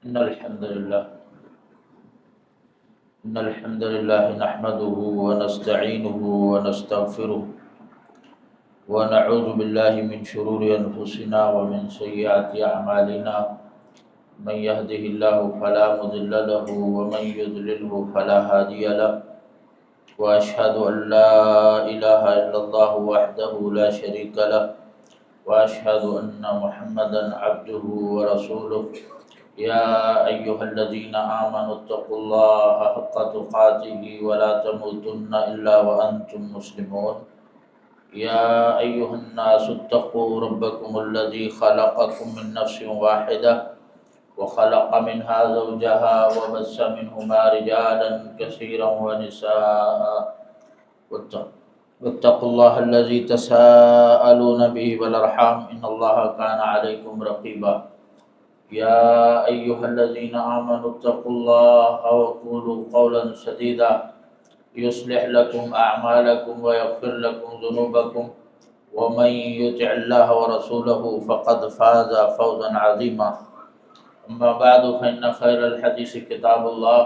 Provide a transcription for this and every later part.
إن الحمد لله إن الحمد لله نحمده ونستعينه ونستغفره ونعوذ بالله من شرور أنفسنا ومن سيئات أعمالنا من يهده الله فلا مضل له ومن يضلله فلا هادي له وأشهد أن لا إله إلا الله وحده لا شريك له وأشهد أن محمدا عبده ورسوله يا أيها الذين آمنوا اتقوا الله حق تقاته ولا تموتن إلا وأنتم مسلمون يا أيها الناس اتقوا ربكم الذي خلقكم من نفس واحدة وخلق منها زوجها وبث منهما رجالا كثيرا ونساء واتقوا الله الذي تساءلون به والأرحام إن الله كان عليكم رقيبا يا أيها الذين آمنوا اتقوا الله وقولوا قولا سديدا يصلح لكم أعمالكم ويغفر لكم ذنوبكم ومن يطع الله ورسوله فقد فاز فوزا عظيما أما بعد فإن خير الحديث كتاب الله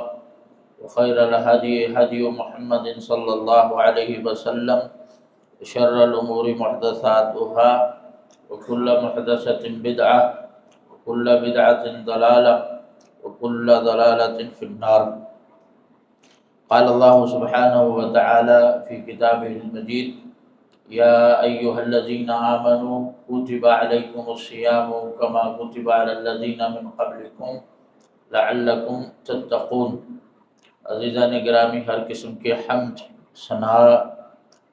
وخير الهدي هدي محمد صلى الله عليه وسلم وشر الأمور محدثاتها وكل محدثة بدعة وكل بدعة ضلالة وكل ضلالة في النار قال الله سبحانه وتعالى في كتابه المجيد يا أيها الذين آمنوا كتب عليكم الصيام كما كتب على الذين من قبلكم لعلكم تتقون۔ عزیزان گرامی، ہر قسم کے حمد، ثناء،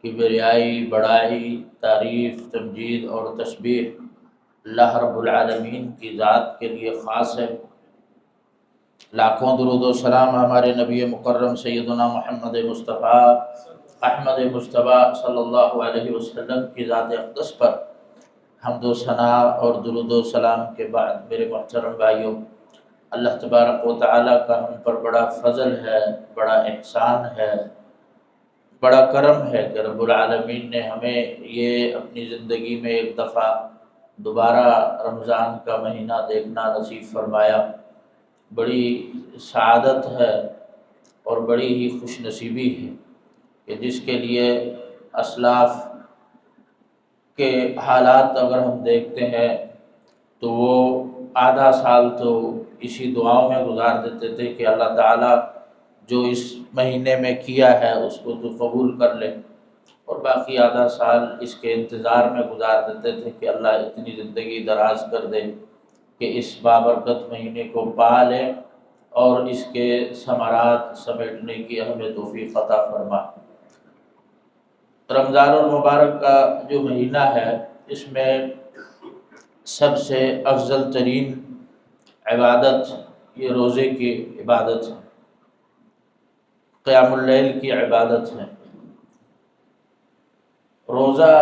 کبریائی، بڑائی، تعریف، تمجید اور تسبیح اللہ رب العالمین کی ذات کے لیے خاص ہے۔ لاکھوں درود و سلام ہمارے نبی مکرم سیدنا محمد مصطفیٰ احمد مصطفیٰ صلی اللہ علیہ وسلم کی ذات اقدس پر حمد و ثناء اور درود و سلام کے بعد میرے محترم بھائیوں، اللہ تبارک و تعالیٰ کا ہم پر بڑا فضل ہے، بڑا احسان ہے، بڑا کرم ہے کہ رب العالمین نے ہمیں یہ اپنی زندگی میں ایک دفعہ دوبارہ رمضان کا مہینہ دیکھنا نصیب فرمایا۔ بڑی سعادت ہے اور بڑی ہی خوش نصیبی ہے کہ جس کے لیے اسلاف کے حالات اگر ہم دیکھتے ہیں تو وہ آدھا سال تو اسی دعاؤں میں گزار دیتے تھے کہ اللہ تعالیٰ جو اس مہینے میں کیا ہے اس کو تو قبول کر لے، اور باقی آدھا سال اس کے انتظار میں گزار دیتے تھے کہ اللہ اتنی زندگی دراز کر دے کہ اس بابرکت مہینے کو پا لیں اور اس کے ثمرات سمیٹنے کی ہمیں توفیق عطا فرما۔ رمضان المبارک کا جو مہینہ ہے اس میں سب سے افضل ترین عبادت یہ روزے کی عبادت ہے، قیام اللیل کی عبادت ہے۔ روزہ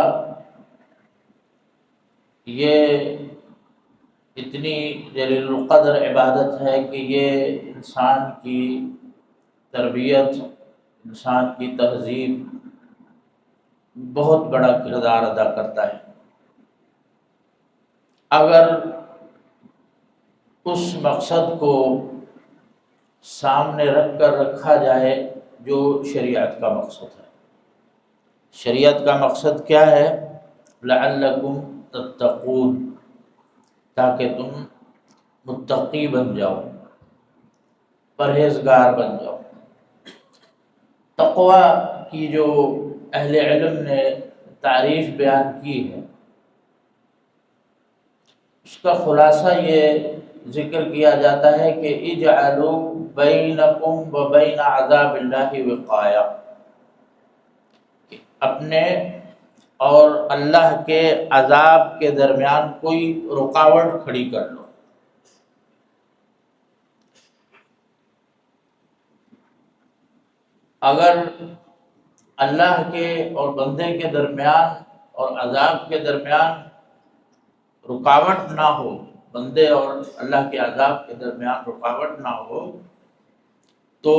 یہ اتنی جلیل القدر عبادت ہے کہ یہ انسان کی تربیت، انسان کی تہذیب بہت بڑا کردار ادا کرتا ہے۔ اگر اس مقصد کو سامنے رکھ کر رکھا جائے جو شریعت کا مقصد ہے۔ شریعت کا مقصد کیا ہے؟ لعلکم تتقون، تاکہ تم متقی بن جاؤ، پرہیزگار بن جاؤ۔ تقوی کی جو اہل علم نے تعریف بیان کی ہے اس کا خلاصہ یہ ذکر کیا جاتا ہے کہ اجعلوا بینکم و بین عذاب اللہ وقایا، کہ اپنے اور اللہ کے عذاب کے درمیان کوئی رکاوٹ کھڑی کر لو۔ اگر اللہ کے اور بندے کے درمیان اور عذاب کے درمیان رکاوٹ نہ ہو، بندے اور اللہ کے عذاب کے درمیان رکاوٹ نہ ہو تو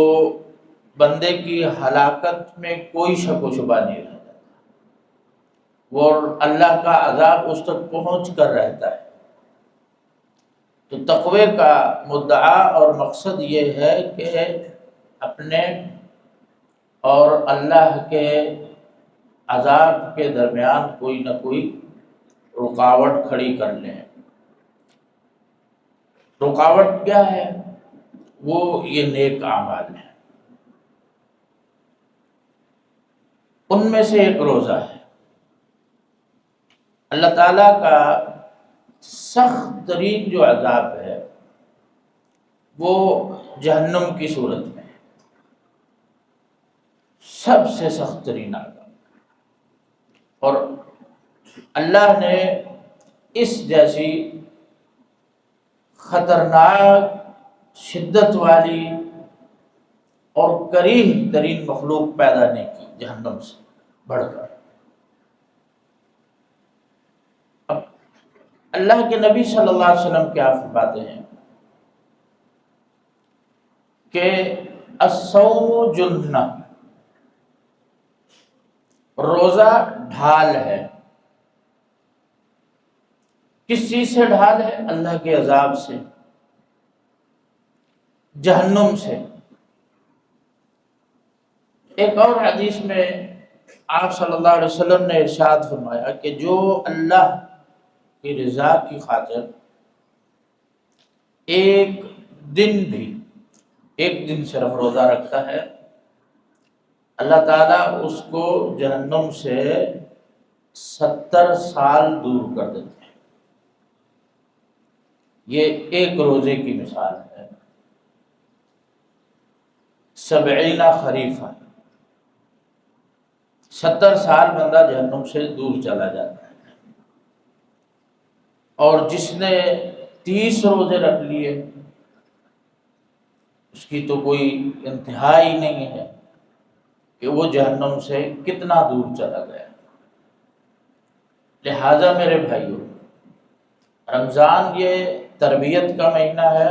بندے کی ہلاکت میں کوئی شک و شبہ نہیں رہتا، وہ اللہ کا عذاب اس تک پہنچ کر رہتا ہے۔ تو تقوی کا مدعا اور مقصد یہ ہے کہ اپنے اور اللہ کے عذاب کے درمیان کوئی نہ کوئی رکاوٹ کھڑی کر لیں۔ رکاوٹ کیا ہے؟ وہ یہ نیک اعمال ہیں۔ ان میں سے ایک روزہ ہے۔ اللہ تعالیٰ کا سخت ترین جو عذاب ہے وہ جہنم کی صورت میں ہے، سب سے سخت ترین عذاب۔ اور اللہ نے اس جیسی خطرناک، شدت والی اور کریہ ترین مخلوق پیدا نہیں کی جہنم سے بڑھ کر۔ اب اللہ کے نبی صلی اللہ علیہ وسلم کیا فرماتے ہیں کہ الصوم جنہ، روزہ ڈھال ہے۔ کس چیز سے ڈھال ہے؟ اللہ کے عذاب سے، جہنم سے۔ ایک اور حدیث میں آپ صلی اللہ علیہ وسلم نے ارشاد فرمایا کہ جو اللہ کی رضا کی خاطر ایک دن صرف روزہ رکھتا ہے، اللہ تعالیٰ اس کو جہنم سے 70 سال دور کر دیتے ہیں۔ یہ ایک روزے کی مثال ہے۔ 70 خریفہ، 70 سال بندہ جہنم سے دور چلا جاتا ہے۔ اور جس نے 30 روزے رکھ لیے اس کی تو کوئی انتہا ہی نہیں ہے کہ وہ جہنم سے کتنا دور چلا گیا۔ لہذا میرے بھائیوں، رمضان یہ تربیت کا مہینہ ہے،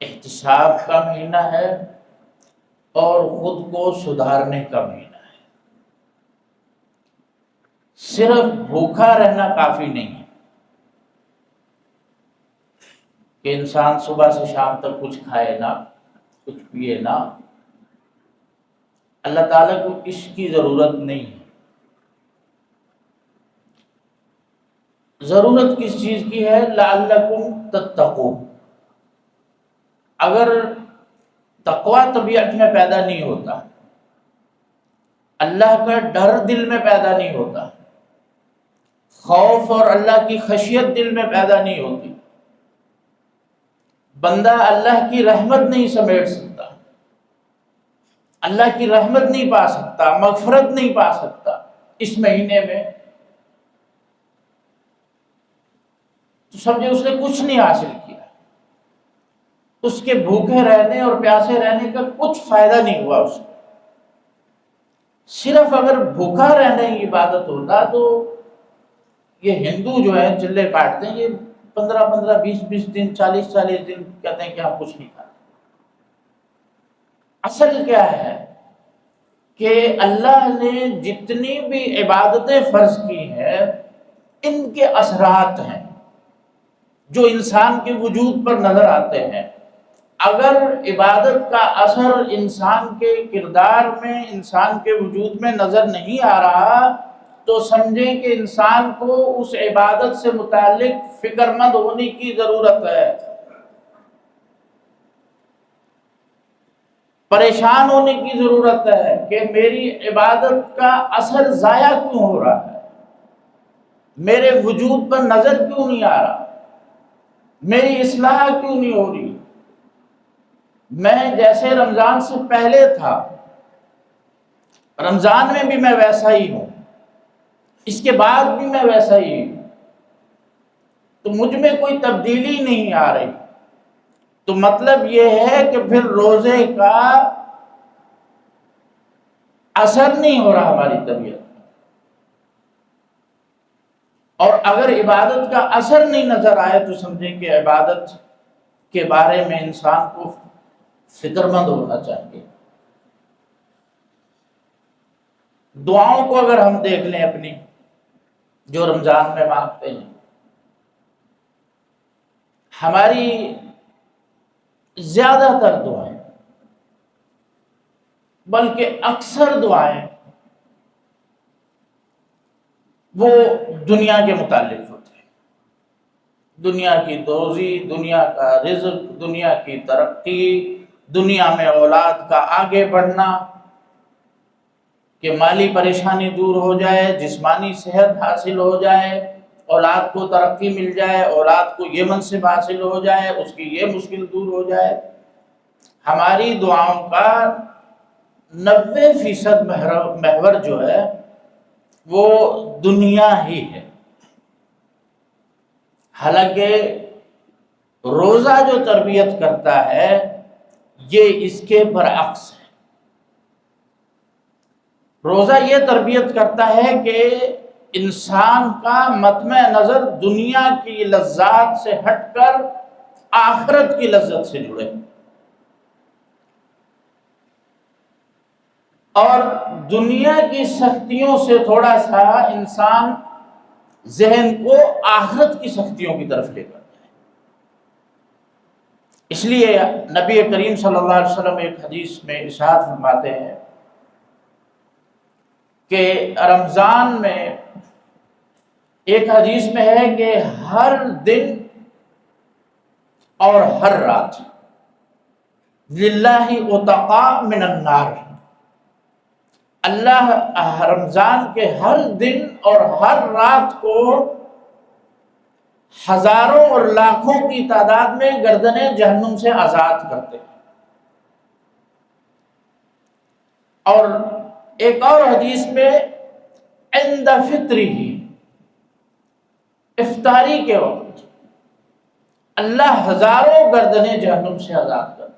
احتساب کا مہینہ ہے، اور خود کو سدھارنے کا مہینہ ہے۔ صرف بھوکا رہنا کافی نہیں ہے کہ انسان صبح سے شام تک کچھ کھائے نہ، کچھ پیے نہ۔ اللہ تعالیٰ کو اس کی ضرورت نہیں ہے۔ ضرورت کس چیز کی ہے؟ لعلکم تتقون۔ اگر تقوی طبیعت میں پیدا نہیں ہوتا، اللہ کا ڈر دل میں پیدا نہیں ہوتا، خوف اور اللہ کی خشیت دل میں پیدا نہیں ہوتی، بندہ اللہ کی رحمت نہیں سمیٹ سکتا، اللہ کی رحمت نہیں پا سکتا، مغفرت نہیں پا سکتا اس مہینے میں، تو سمجھے اس نے کچھ نہیں حاصل کیا۔ اس کے بھوکے رہنے اور پیاسے رہنے کا کچھ فائدہ نہیں ہوا اس کو۔ صرف اگر بھوکا رہنے کی عبادت ہوتا تو یہ ہندو جو ہیں چلے کاٹتے ہیں، یہ 15 20 دن 40 دن کہتے ہیں کہ ہم کچھ نہیں کھاتے۔ اصل کیا ہے کہ اللہ نے جتنی بھی عبادتیں فرض کی ہیں ان کے اثرات ہیں جو انسان کے وجود پر نظر آتے ہیں۔ اگر عبادت کا اثر انسان کے کردار میں، انسان کے وجود میں نظر نہیں آ رہا تو سمجھیں کہ انسان کو اس عبادت سے متعلق فکر مند ہونے کی ضرورت ہے، پریشان ہونے کی ضرورت ہے کہ میری عبادت کا اثر ضائع کیوں ہو رہا ہے، میرے وجود پر نظر کیوں نہیں آ رہا، میری اصلاح کیوں نہیں ہو رہی۔ میں جیسے رمضان سے پہلے تھا، رمضان میں بھی میں ویسا ہی ہوں، اس کے بعد بھی میں ویسا ہی ہوں، تو مجھ میں کوئی تبدیلی نہیں آ رہی۔ تو مطلب یہ ہے کہ پھر روزے کا اثر نہیں ہو رہا ہماری طبیعت میں، اور اگر عبادت کا اثر نہیں نظر آئے تو سمجھیں کہ عبادت کے بارے میں انسان کو فکر مند ہونا چاہیے۔ دعاؤں کو اگر ہم دیکھ لیں اپنی جو رمضان میں مانگتے ہیں، ہماری زیادہ تر دعائیں، بلکہ اکثر دعائیں وہ دنیا کے متعلق ہوتے ہیں، دنیا کی روزی، دنیا کا رزق، دنیا کی ترقی، دنیا میں اولاد کا آگے بڑھنا، کہ مالی پریشانی دور ہو جائے، جسمانی صحت حاصل ہو جائے، اولاد کو ترقی مل جائے، اولاد کو یہ منصب حاصل ہو جائے، اس کی یہ مشکل دور ہو جائے۔ ہماری دعاؤں کا 90% محور جو ہے وہ دنیا ہی ہے۔ حالانکہ روزہ جو تربیت کرتا ہے یہ اس کے برعکس ہے۔ روزہ یہ تربیت کرتا ہے کہ انسان کا مطمع نظر دنیا کی لذات سے ہٹ کر آخرت کی لذت سے جڑے، اور دنیا کی سختیوں سے تھوڑا سا انسان ذہن کو آخرت کی سختیوں کی طرف لے کر جائے۔ اس لیے نبی کریم صلی اللہ علیہ وسلم ایک حدیث میں ارشاد فرماتے ہیں کہ رمضان میں، ایک حدیث میں ہے کہ ہر دن اور ہر رات للہ اتقاء من النار، اللہ رمضان کے ہر دن اور ہر رات کو ہزاروں اور لاکھوں کی تعداد میں گردنیں جہنم سے آزاد کرتے ہیں۔ اور ایک اور حدیث میں عند فطری، افطاری کے وقت اللہ ہزاروں گردنیں جہنم سے آزاد کرتے ہیں،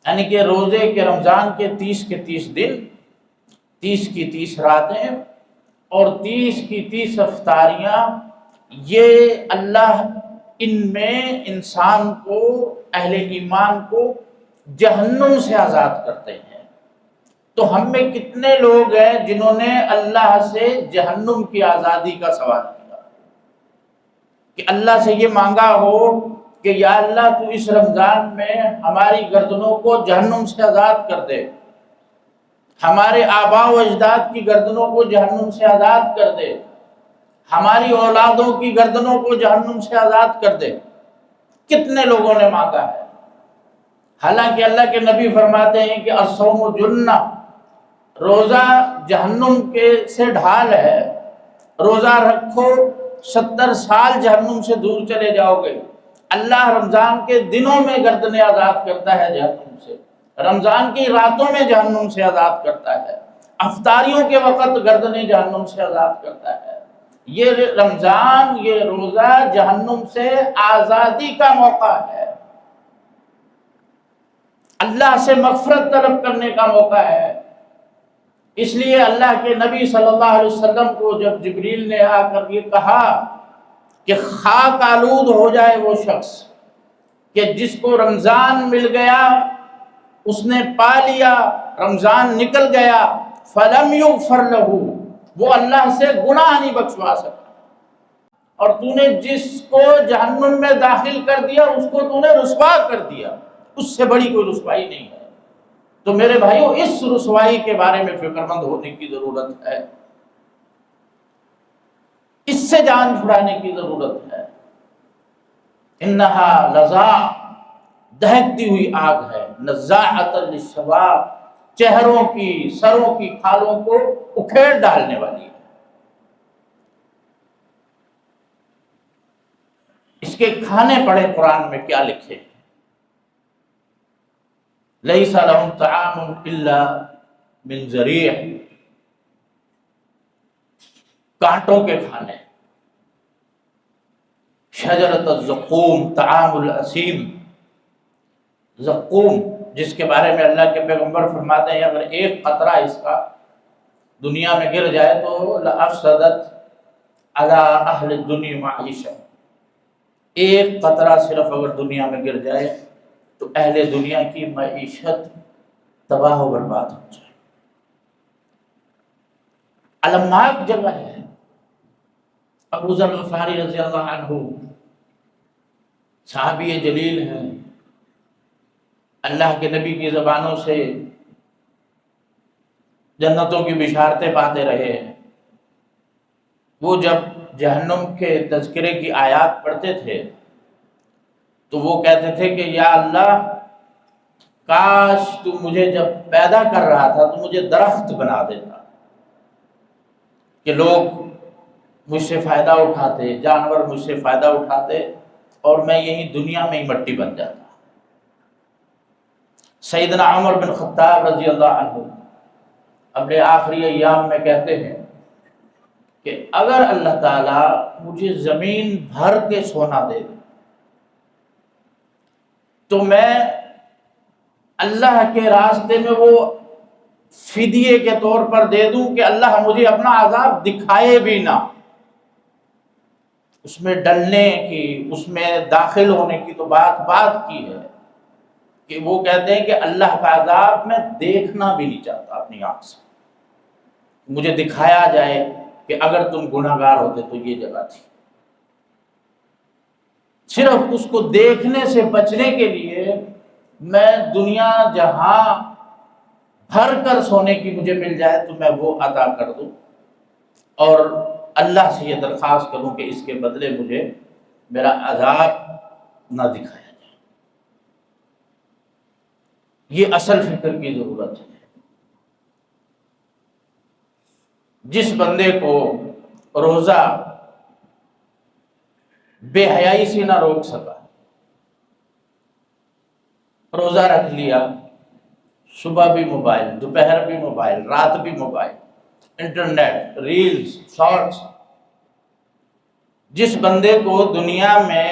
یعنی کہ روزے کے رمضان کے 30 کے 30 دن، 30 کی 30 راتیں اور 30 کی 30 افطاریاں، یہ اللہ ان میں انسان کو، اہل ایمان کو جہنم سے آزاد کرتے ہیں۔ تو ہم میں کتنے لوگ ہیں جنہوں نے اللہ سے جہنم کی آزادی کا سوال کیا، کہ اللہ سے یہ مانگا ہو کہ یا اللہ تو اس رمضان میں ہماری گردنوں کو جہنم سے آزاد کر دے، ہمارے آباء و اجداد کی گردنوں کو جہنم سے آزاد کر دے، ہماری اولادوں کی گردنوں کو جہنم سے آزاد کر دے۔ کتنے لوگوں نے مانگا ہے؟ حالانکہ اللہ کے نبی فرماتے ہیں کہ الصوم جنہ، روزہ جہنم کے سے ڈھال ہے، روزہ رکھو 70 سال جہنم سے دور چلے جاؤ گے۔ اللہ رمضان کے دنوں میں گردنیں آزاد کرتا ہے جہنم سے، رمضان کی راتوں میں جہنم سے آزاد کرتا ہے، افطاریوں کے وقت گردنیں جہنم سے آزاد کرتا ہے۔ یہ رمضان، یہ روزہ جہنم سے آزادی کا موقع ہے، اللہ سے مغفرت طلب کرنے کا موقع ہے۔ اس لیے اللہ کے نبی صلی اللہ علیہ وسلم کو جب جبریل نے آ کر یہ کہا کہ خاک آلود ہو جائے وہ شخص کہ جس کو رمضان مل گیا، اس نے پا لیا، رمضان نکل گیا، فَلَمْ يُغْفَرْ لَهُ، وہ اللہ سے گناہ نہیں بخشوا سکتا، اور تو نے جس کو جہنم میں داخل کر دیا اس کو تو نے رسوا کر دیا، اس سے بڑی کوئی رسوائی نہیں ہے۔ تو میرے بھائیو، اس رسوائی کے بارے میں فکر مند ہونے کی ضرورت ہے، اس سے جان چھڑانے کی ضرورت ہے۔ انہا لظا، دہکتی ہوئی آگ ہے، نزاعۃ للشوا، چہروں کی، سروں کی کھالوں کو اکھیڑ ڈالنے والی ہے۔ اس کے کھانے پڑے قرآن میں کیا لکھے؟ لیس لہم طعام الا من ضریع، کانٹوں کے کھانے، شجرۃ الزقوم طعام الاسیم، زقوم جس کے بارے میں اللہ کے پیغمبر فرماتے ہیں اگر ایک قطرہ اس کا دنیا میں گر جائے تو لافسدت علی اہل الدنیا معیشہ، ایک قطرہ صرف اگر دنیا میں گر جائے تو اہل دنیا کی معیشت تباہ و برباد ہو جائے۔ المناک جگہ ہے۔ ابو ذر غفاری رضی اللہ عنہ صحابی جلیل ہیں، اللہ کے نبی کی زبانوں سے جنتوں کی بشارتیں پاتے رہے ہیں۔ وہ جب جہنم کے تذکرے کی آیات پڑھتے تھے تو وہ کہتے تھے کہ یا اللہ، کاش تو مجھے جب پیدا کر رہا تھا تو مجھے درخت بنا دیتا کہ لوگ مجھ سے فائدہ اٹھاتے، جانور مجھ سے فائدہ اٹھاتے اور میں یہی دنیا میں ہی مٹی بن جاتا۔ سیدنا عمر بن خطاب رضی اللہ عنہ اپنے آخری ایام میں کہتے ہیں کہ اگر اللہ تعالیٰ مجھے زمین بھر کے سونا دے تو میں اللہ کے راستے میں وہ فدیے کے طور پر دے دوں کہ اللہ مجھے اپنا عذاب دکھائے بھی نہ۔ اس میں ڈلنے کی، اس میں داخل ہونے کی تو بات کی ہے کہ وہ کہتے ہیں کہ اللہ کا عذاب میں دیکھنا بھی نہیں چاہتا اپنی آنکھ سے، مجھے دکھایا جائے کہ اگر تم گناہگار ہوتے تو یہ جگہ تھی۔ صرف اس کو دیکھنے سے بچنے کے لیے میں دنیا جہاں بھر کر سونے کی مجھے مل جائے تو میں وہ عطا کر دوں اور اللہ سے یہ درخواست کروں کہ اس کے بدلے مجھے میرا عذاب نہ دکھایا جائے۔ یہ اصل فکر کی ضرورت ہے۔ جس بندے کو روزہ بے حیائی سے نہ روک سکا، روزہ رکھ لیا، صبح بھی موبائل، دوپہر بھی موبائل، رات بھی موبائل، انٹرنیٹ، ریلز، شارٹس، جس بندے کو دنیا میں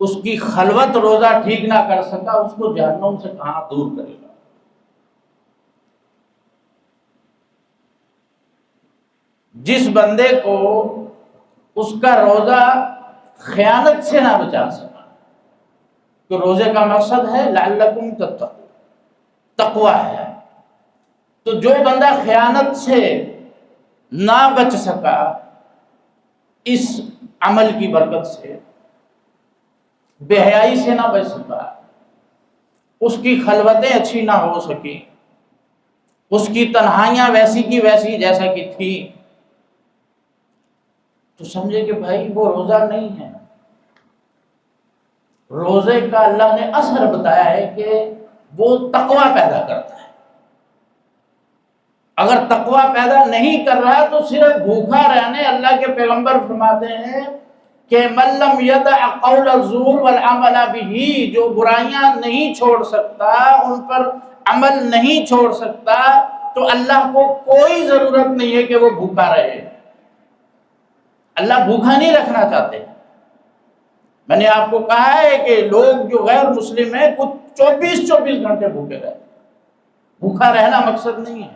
اس کی خلوت روزہ ٹھیک نہ کر سکا، اس کو جہنم سے کہاں دور کرے گا۔ جس بندے کو اس کا روزہ خیانت سے نہ بچا سکا، تو روزے کا مقصد ہے لعلکم تتقون، تقوی ہے، تو جو بندہ خیانت سے نہ بچ سکا اس عمل کی برکت سے، بے حیائی سے نہ بچ سکا، اس کی خلوتیں اچھی نہ ہو سکی، اس کی تنہائیاں ویسی کی ویسی جیسا کہ تھی، تو سمجھے کہ بھائی وہ روزہ نہیں ہے۔ روزے کا اللہ نے اثر بتایا ہے کہ وہ تقوی پیدا کرتا ہے۔ اگر تقوی پیدا نہیں کر رہا تو صرف بھوکا رہنے، اللہ کے پیغمبر فرماتے ہیں کہ من لم یدع قول الزور والعمل بہ، جو برائیاں نہیں چھوڑ سکتا، ان پر عمل نہیں چھوڑ سکتا، تو اللہ کو کوئی ضرورت نہیں ہے کہ وہ بھوکا رہے۔ اللہ بھوکا نہیں رکھنا چاہتے۔ میں نے آپ کو کہا ہے کہ لوگ جو غیر مسلم ہیں کچھ 24 گھنٹے بھوکے رہتے۔ بھوکا رہنا مقصد نہیں ہے،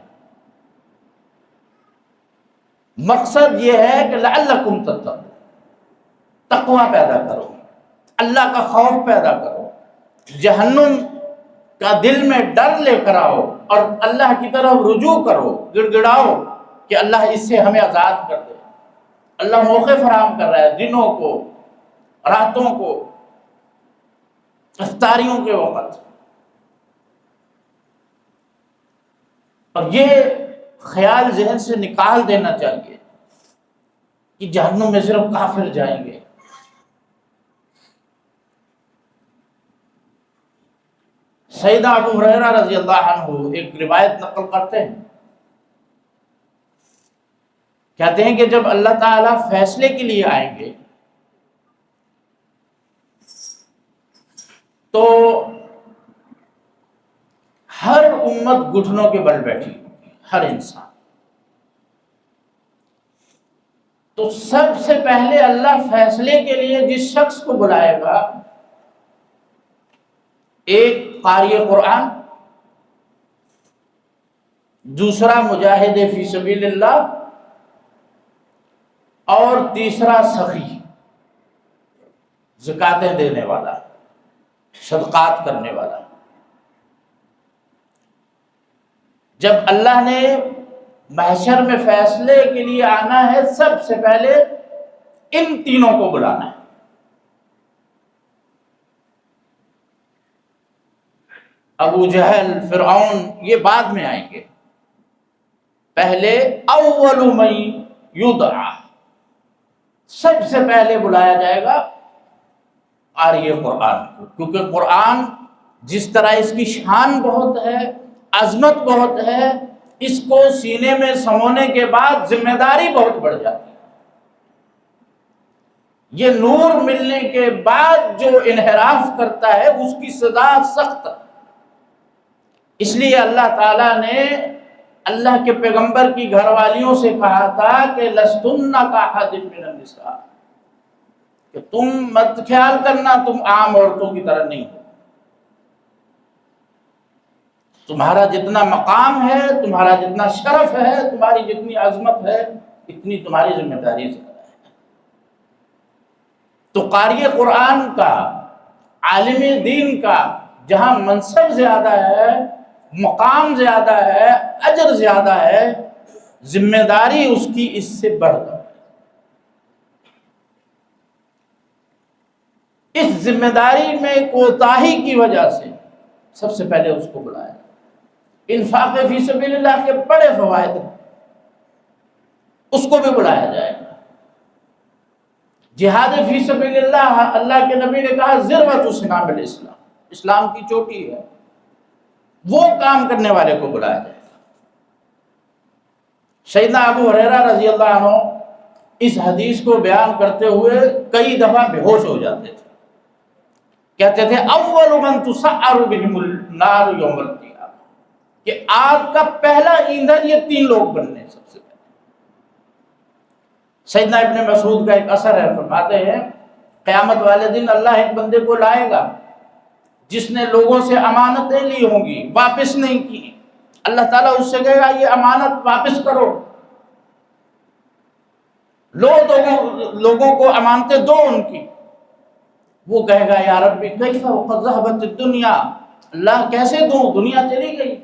مقصد یہ ہے کہ لعلکم تتقون، تقوی پیدا کرو، اللہ کا خوف پیدا کرو، جہنم کا دل میں ڈر لے کر آؤ اور اللہ کی طرف رجوع کرو، گڑ گڑاؤ کہ اللہ اس سے ہمیں آزاد کر دے۔ اللہ موقع فراہم کر رہا ہے، دنوں کو، راتوں کو، افطاریوں کے وقت۔ اور یہ خیال ذہن سے نکال دینا چاہیے کہ جہنم میں صرف کافر جائیں گے۔ سیدنا ابو ہریرہ رضی اللہ عنہ ایک روایت نقل کرتے ہیں، کہتے ہیں کہ جب اللہ تعالیٰ فیصلے کے لیے آئیں گے تو ہر امت گھٹنوں کے بل بیٹھی ہوگی، ہر انسان۔ تو سب سے پہلے اللہ فیصلے کے لیے جس شخص کو بلائے گا، ایک قاری قرآن، دوسرا مجاہد فی سبیل اللہ، اور تیسرا سخی، زکاتیں دینے والا، صدقات کرنے والا۔ جب اللہ نے محشر میں فیصلے کے لیے آنا ہے، سب سے پہلے ان تینوں کو بلانا ہے۔ ابو جہل، فرعون، یہ بعد میں آئیں گے. پہلے اول من یدعا، سب سے پہلے بلایا جائے گا قاری قرآن کو، کیونکہ قرآن جس طرح اس کی شان بہت ہے، عظمت بہت ہے، اس کو سینے میں سمونے کے بعد ذمہ داری بہت بڑھ جاتی ہے. یہ نور ملنے کے بعد جو انحراف کرتا ہے اس کی سزا سخت ہے. اس لیے اللہ تعالیٰ نے اللہ کے پیغمبر کی گھر والیوں سے کہا تھا کہ لستن کاحد من النساء، کہ تم مت خیال کرنا تم عام عورتوں کی طرح نہیں ہو. تمہارا جتنا مقام ہے، تمہارا جتنا شرف ہے، تمہاری جتنی عظمت ہے، اتنی تمہاری ذمہ داری زیادہ ہے. تو قاری قرآن کا، عالم دین کا جہاں منصب زیادہ ہے، مقام زیادہ ہے، اجر زیادہ ہے، ذمہ داری اس کی اس سے بڑھ کر ہے. اس ذمہ داری میں کوتاہی کی وجہ سے سب سے پہلے اس کو بلایا. انفاق فی سبیل اللہ کے بڑے فوائد ہیں، اس کو بھی بلایا جائے گا. جہاد فی سبیل اللہ، اللہ کے نبی نے کہا ذروۃ سنام الاسلام، اسلام کی چوٹی ہے، وہ کام کرنے والے کو بلایا جائے گا. سیدنا ابو ہریرہ رضی اللہ عنہ اس حدیث کو بیان کرتے ہوئے کئی دفعہ بے ہوش ہو جاتے تھے. کہتے تھے اول من تسعر بہم النار یوم القیامہ، کہ آگ کا پہلا ایندھن یہ تین لوگ بننے سب سے پہلے. سیدنا ابن مسعود کا ایک اثر ہے، فرماتے ہیں قیامت والے دن اللہ ایک بندے کو لائے گا جس نے لوگوں سے امانتیں لی ہوں گی، واپس نہیں کی. اللہ تعالیٰ اس سے کہے گا یہ امانت واپس کرو، لوگوں کو امانتیں دو ان کی. وہ کہے گا یا ربی کیف وقد ذهبت الدنیا، اللہ کیسے دوں، دنیا چلی گئی،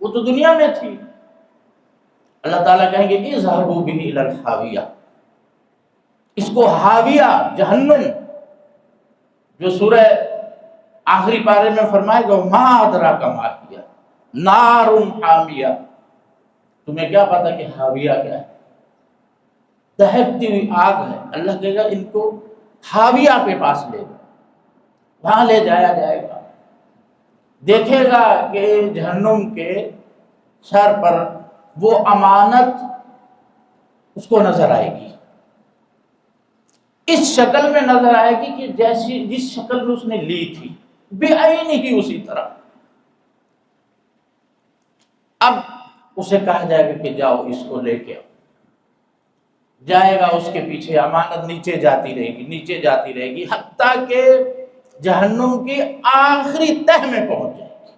وہ تو دنیا میں تھی. اللہ تعالیٰ کہیں گے اذهبوا به الى الحاویہ، اس کو حاویہ، جہنم، جو سورہ آخری پارے میں فرمائے گا ما ادراک ما ہی نار حامیہ، تمہیں کیا پتا کہ حاویہ کیا ہے؟ دہکتی ہوئی آگ ہے. اللہ کہے گا ان کو حاویہ کے پاس لے جاؤ، وہاں لے جایا جائے گا. دیکھے گا کہ جہنم کے سر پر وہ امانت اس کو نظر آئے گی، اس شکل میں نظر آئے گی کہ جیسی جس شکل میں اس نے لی تھی، بے عینی ہی اسی طرح. اب اسے کہا جائے گا کہ جاؤ اس کو لے کے آؤ. جائے گا، اس کے پیچھے امانت نیچے جاتی رہے گی، نیچے جاتی رہے گی، حتیٰ کہ جہنم کی آخری تہ میں پہنچ جائے گی.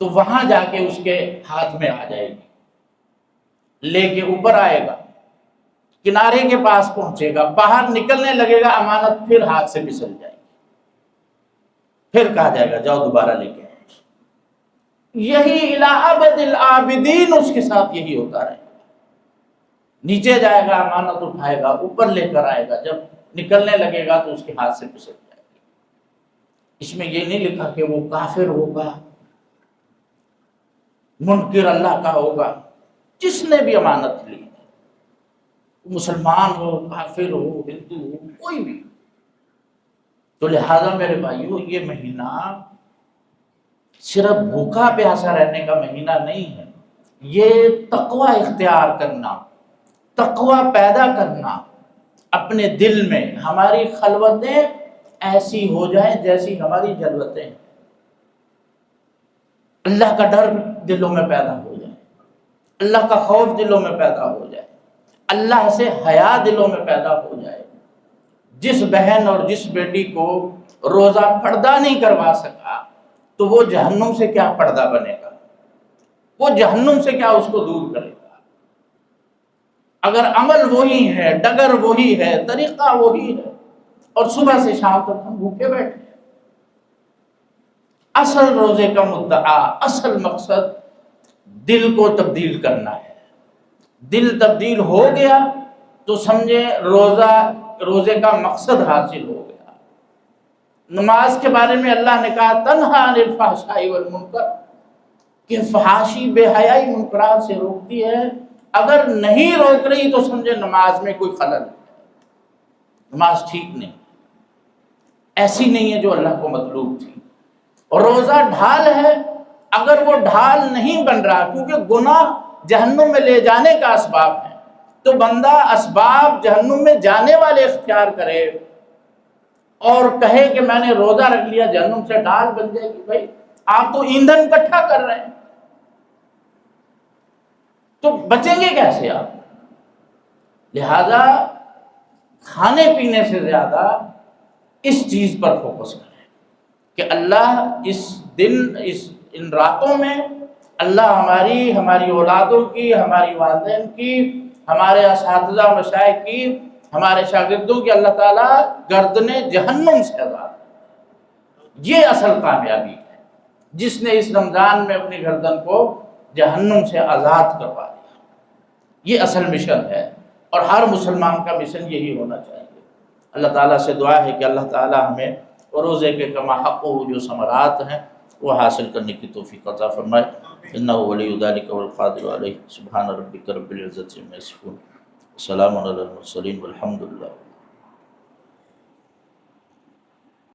تو وہاں جا کے اس کے ہاتھ میں آ جائے گی، لے کے اوپر آئے گا، کنارے کے پاس پہنچے گا، باہر نکلنے لگے گا، امانت پھر ہاتھ سے پھسل جائے گی. پھر کہا جائے گا جاؤ دوبارہ لے کے آؤ. یہی الی ابد العابدین اس کے ساتھ یہی ہوتا رہے گا. نیچے جائے گا، امانت اٹھائے گا، اوپر لے کر آئے گا، جب نکلنے لگے گا تو اس کے ہاتھ سے پھسل جائے گی. اس میں یہ نہیں لکھا کہ وہ کافر ہوگا، منکر اللہ کا ہوگا. جس نے بھی امانت لی، مسلمان ہو، کافر ہو، ہندو ہو، کوئی بھی. تو لہذا میرے بھائیو، یہ مہینہ صرف بھوکا پیاسا رہنے کا مہینہ نہیں ہے، یہ تقوی اختیار کرنا، تقوی پیدا کرنا اپنے دل میں. ہماری خلوتیں ایسی ہو جائیں جیسی ہماری جلوتیں، اللہ کا ڈر دلوں میں پیدا ہو جائے، اللہ کا خوف دلوں میں پیدا ہو جائے، اللہ سے حیا دلوں میں پیدا ہو جائے. جس بہن اور جس بیٹی کو روزہ پردہ نہیں کروا سکا تو وہ جہنم سے کیا پردہ بنے گا، وہ جہنم سے کیا اس کو دور کرے گا. اگر عمل وہی ہے، ڈگر وہی ہے، طریقہ وہی ہے، اور صبح سے شام تک ہم بھوکے بیٹھے. اصل روزے کا مدعا، اصل مقصد دل کو تبدیل کرنا ہے. دل تبدیل ہو گیا تو سمجھے روزے کا مقصد حاصل ہو گیا. نماز کے بارے میں اللہ نے کہا تنہا عن الفحشاء والمنکر، کہ فحاشی بے حیائی منکرات سے روکتی ہے. اگر نہیں روک رہی تو سمجھے نماز میں کوئی خلل ہے، نماز ٹھیک نہیں، ایسی نہیں ہے جو اللہ کو مطلوب تھی. اور روزہ ڈھال ہے، اگر وہ ڈھال نہیں بن رہا، کیونکہ گناہ جہنم میں لے جانے کا اسباب ہے، تو بندہ اسباب جہنم میں جانے والے اختیار کرے اور کہے کہ میں نے روزہ رکھ لیا جہنم سے ڈھال بن جائے گی. بھائی آپ تو ایندھن اکٹھا کر رہے ہیں، تو بچیں گے کیسے آپ؟ لہذا کھانے پینے سے زیادہ اس چیز پر فوکس کریں کہ اللہ اس دن ان راتوں میں اللہ ہماری اولادوں کی، ہماری والدین کی، ہمارے اساتذہ مشائخ کی، ہمارے شاگردوں کی اللہ تعالیٰ گردنیں جہنم سے آزاد. یہ اصل کامیابی ہے، جس نے اس رمضان میں اپنی گردن کو جہنم سے آزاد کروا دیا. یہ اصل مشن ہے، اور ہر مسلمان کا مشن یہی ہونا چاہیے. اللہ تعالیٰ سے دعا ہے کہ اللہ تعالیٰ ہمیں روزے کے کما حق جو ثمرات ہیں وہ حاصل کرنے کی توفیق عطا فرمائے. انہ ولی ذلک والقادر علیہ. سبحان ربک رب العزت عما یصفون، وسلام علی المرسلین والحمد للہ.